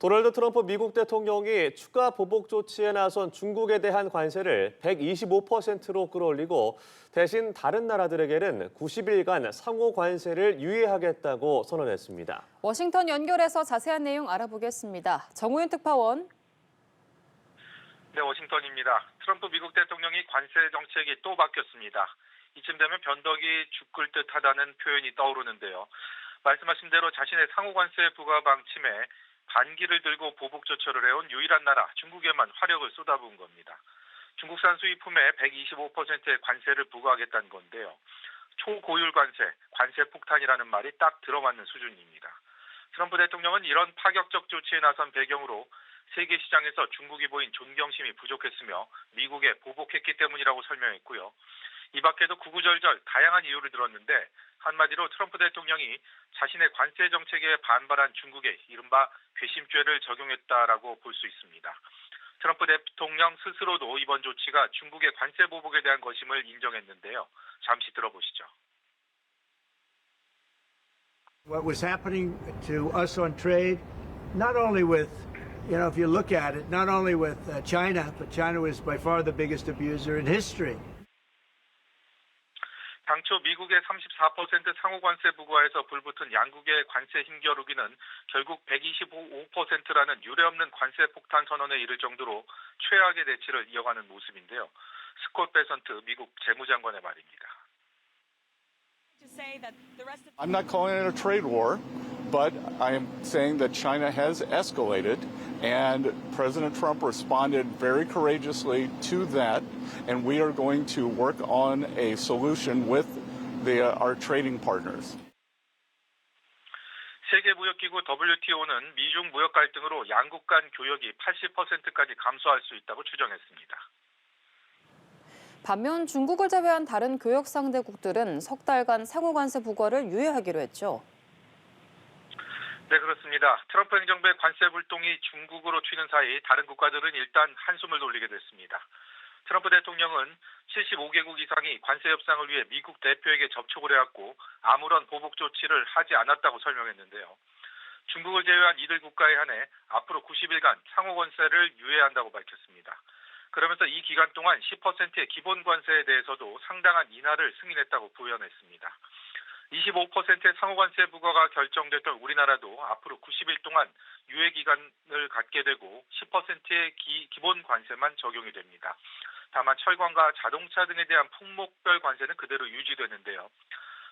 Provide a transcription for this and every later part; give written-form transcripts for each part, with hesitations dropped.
도널드 트럼프 미국 대통령이 추가 보복 조치에 나선 중국에 대한 관세를 125%로 끌어올리고 대신 다른 나라들에게는 90일간 상호 관세를 유예하겠다고 선언했습니다. 워싱턴 연결해서 자세한 내용 알아보겠습니다. 정우윤 특파원. 네, 워싱턴입니다. 트럼프 미국 대통령이 관세 정책이 또 바뀌었습니다. 이쯤 되면 변덕이 죽을 듯하다는 표현이 떠오르는데요. 말씀하신 대로 자신의 상호 관세 부과 방침에 반기를 들고 보복 조처를 해온 유일한 나라 중국에만 화력을 쏟아부은 겁니다. 중국산 수입품에 125%의 관세를 부과하겠다는 건데요. 초고율 관세 폭탄이라는 말이 딱 들어맞는 수준입니다. 트럼프 대통령은 이런 파격적 조치에 나선 배경으로 세계 시장에서 중국이 보인 존경심이 부족했으며 미국에 보복했기 때문이라고 설명했고요. 이 밖에도 구구절절 다양한 이유를 들었는데 한마디로 트럼프 대통령이 자신의 관세 정책에 반발한 중국에 이른바 괘씸죄를 적용했다라고 볼 수 있습니다. 트럼프 대통령 스스로도 이번 조치가 중국의 관세 보복에 대한 것임을 인정했는데요. 잠시 들어보시죠. What was happening to us on trade, not only with, if you look at it, not only with China, but China was by far the biggest abuser in history. 당초 미국의 34% 상호 관세 부과에서 불붙은 양국의 관세 힘겨루기는 결국 125%라는 유례없는 관세 폭탄 선언에 이를 정도로 최악의 대치를 이어가는 모습인데요. 스콧 베선트 미국 재무장관의 말입니다. I'm not calling it a trade war, but I am saying that China has escalated, and President Trump responded very courageously to that, and we are going to work on a solution with our trading partners. 세계무역기구 WTO는 미중 무역 갈등으로 양국 간 교역이 80%까지 감소할 수 있다고 추정했습니다. 반면 중국을 제외한 다른 교역 상대국들은 석 달간 상호 관세 부과를 유예하기로 했죠. 네, 그렇습니다. 트럼프 행정부의 관세 불똥이 중국으로 튀는 사이 다른 국가들은 일단 한숨을 돌리게 됐습니다. 트럼프 대통령은 75개국 이상이 관세 협상을 위해 미국 대표에게 접촉을 해왔고 아무런 보복 조치를 하지 않았다고 설명했는데요. 중국을 제외한 이들 국가에 한해 앞으로 90일간 상호 관세를 유예한다고 밝혔습니다. 그러면서 이 기간 동안 10%의 기본 관세에 대해서도 상당한 인하를 승인했다고 부연했습니다. 25%의 상호 관세 부과가 결정됐던 우리나라도 앞으로 90일 동안 유예 기간을 갖게 되고 10%의 기본 관세만 적용이 됩니다. 다만 철강과 자동차 등에 대한 품목별 관세는 그대로 유지되는데요.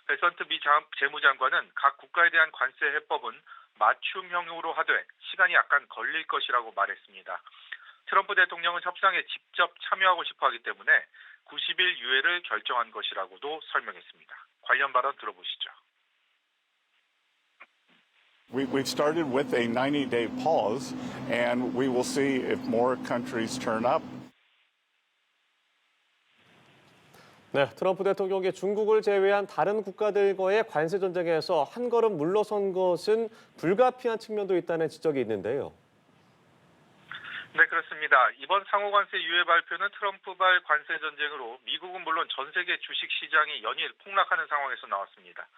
베선트 미 재무장관은 각 국가에 대한 관세 해법은 맞춤형으로 하되 시간이 약간 걸릴 것이라고 말했습니다. 트럼프 대통령은 협상에 직접 참여하고 싶어 하기 때문에 90일 유예를 결정한 것이라고도 설명했습니다. 관련 발언 들어보시죠. We've started with a 90-day pause, and we will see if more countries turn up. 네, 트럼프 대통령이 중국을 제외한 다른 국가들과의 관세 전쟁에서 한 걸음 물러선 것은 불가피한 측면도 있다는 지적이 있는데요. 네, 그렇습니다. 이번 상호 관세 유예 발표는 트럼프발 관세 전쟁으로 미국은 물론 전 세계 주식 시장이 연일 폭락하는 상황에서 나왔습니다.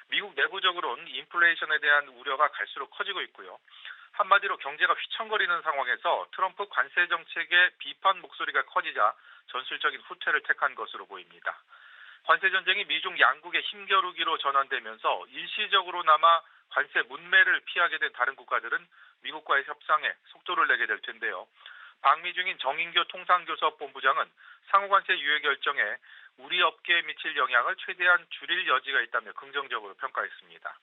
미국 내부적으로는 인플레이션에 대한 우려가 갈수록 커지고 있고요. 한마디로 경제가 휘청거리는 상황에서 트럼프 관세 정책의 비판 목소리가 커지자 전술적인 후퇴를 택한 것으로 보입니다. 관세 전쟁이 미중 양국의 힘겨루기로 전환되면서 일시적으로나마 관세 문매를 피하게 된 다른 국가들은 미국과의 협상에 속도를 내게 될 텐데요. 방미 중인 정인교 통상교섭본부장은 상호관세 유예 결정에 우리 업계에 미칠 영향을 최대한 줄일 여지가 있다며 긍정적으로 평가했습니다.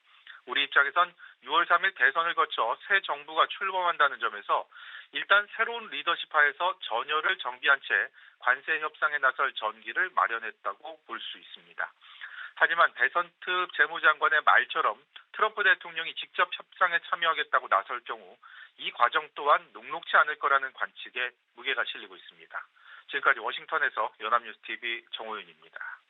우리 입장에선 6월 3일 대선을 거쳐 새 정부가 출범한다는 점에서 일단 새로운 리더십 하에서 전열을 정비한 채 관세 협상에 나설 전기를 마련했다고 볼 수 있습니다. 하지만 베선트 재무장관의 말처럼 트럼프 대통령이 직접 협상에 참여하겠다고 나설 경우 이 과정 또한 녹록치 않을 거라는 관측에 무게가 실리고 있습니다. 지금까지 워싱턴에서 연합뉴스TV 정호윤입니다.